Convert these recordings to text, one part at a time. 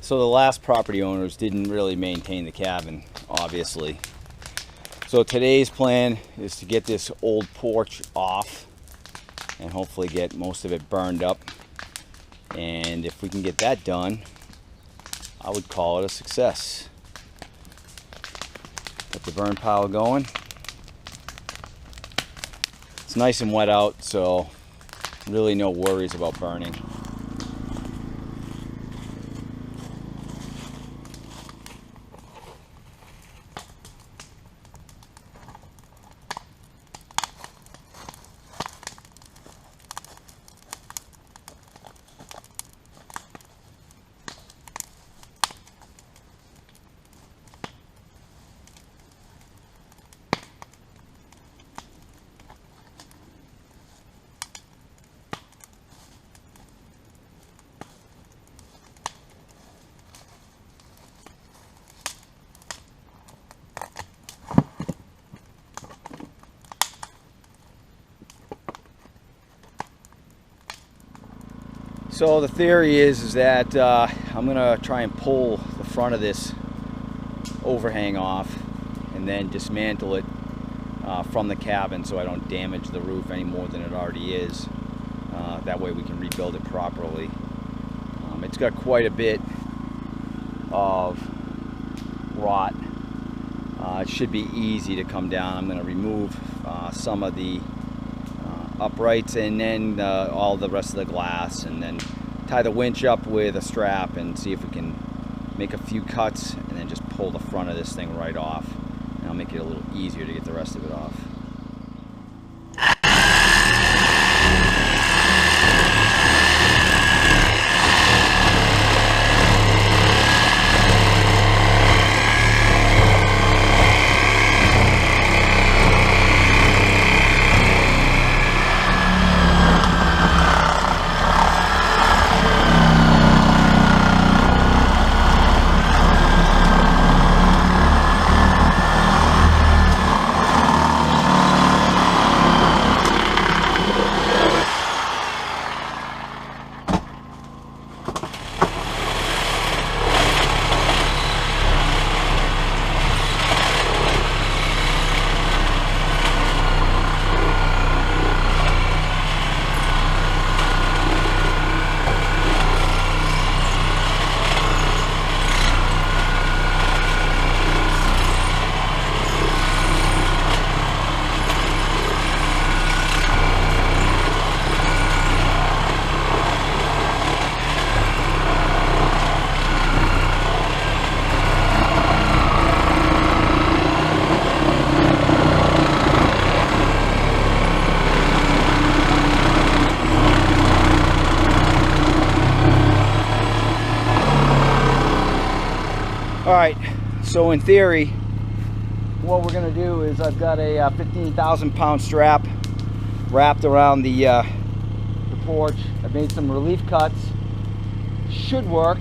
So the last property owners didn't really maintain the cabin, obviously. So today's plan is to get this old porch off and hopefully get most of it burned up. And if we can get that done, I would call it a success. Get the burn pile going. It's nice and wet out, so really no worries about burning. So the theory is that I'm gonna try and pull the front of this overhang off and then dismantle it from the cabin so I don't damage the roof any more than it already is. That way we can rebuild it properly. It's got quite a bit of rot. It should be easy to come down. I'm gonna remove some of the uprights and then all the rest of the glass, and then tie the winch up with a strap and see if we can make a few cuts and then just pull the front of this thing right off, and I'll make it a little easier to get the rest of it off. Alright, so in theory, what we're going to do is I've got a 15,000 pound strap wrapped around the porch. I've made some relief cuts. Should work.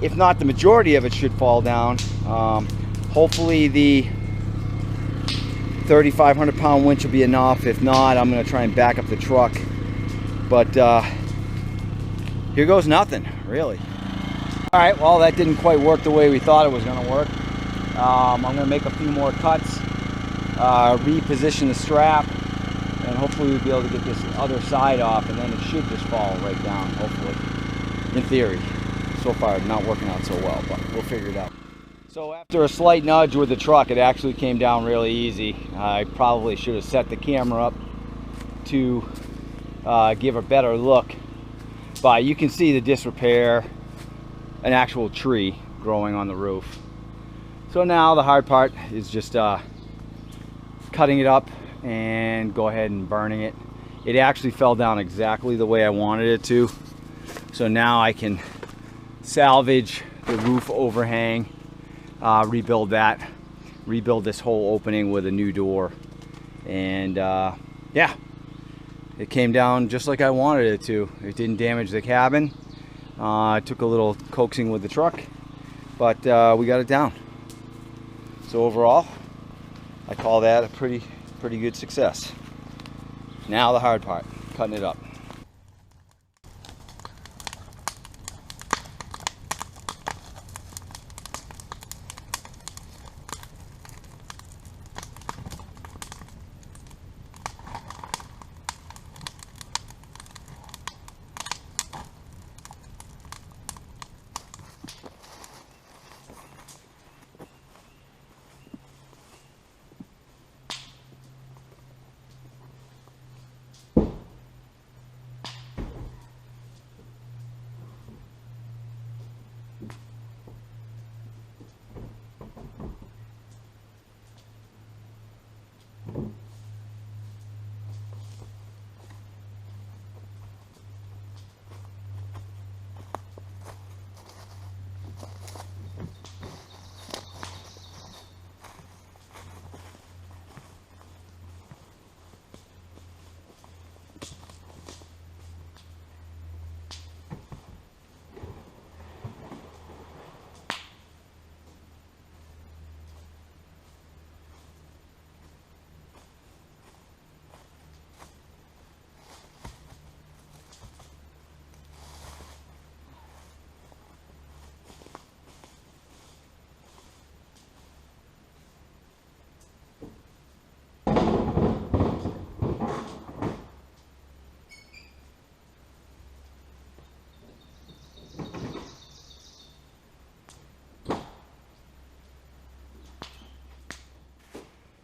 If not, the majority of it should fall down. Hopefully the 3,500 pound winch will be enough. If not, I'm going to try and back up the truck. But here goes nothing, really. Alright, well, that didn't quite work the way we thought it was going to work. I'm going to make a few more cuts, reposition the strap, and hopefully we'll be able to get this other side off, and then it should just fall right down, hopefully, in theory. So far, not working out so well, but we'll figure it out. So after a slight nudge with the truck, it actually came down really easy. I probably should have set the camera up to give a better look, but you can see the disrepair. An actual tree growing on the roof. So now the hard part is just cutting it up and go ahead and burning it. It actually fell down exactly the way I wanted it to. So now I can salvage the roof overhang, rebuild that, rebuild this whole opening with a new door. And yeah, it came down just like I wanted it to. It didn't damage the cabin. It took a little coaxing with the truck, but we got it down. So overall, I call that a pretty good success. Now the hard part, cutting it up.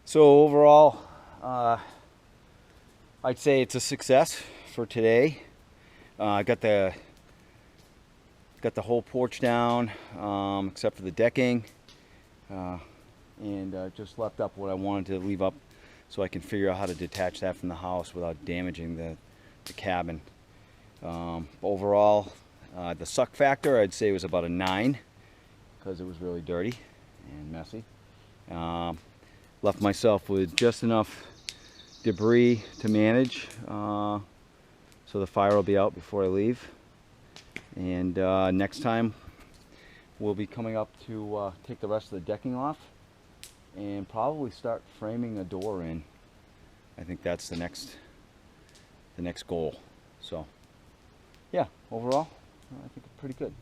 So overall, I'd say it's a success for today. I got the whole porch down, except for the decking, and just left up what I wanted to leave up so I can figure out how to detach that from the house without damaging the cabin. Overall, the suck factor I'd say was about a 9 because it was really dirty and messy. Left myself with just enough debris to manage, so the fire will be out before I leave. And next time we'll be coming up to take the rest of the decking off and probably start framing a door in. I think that's the next goal. So yeah, overall I think it's pretty good.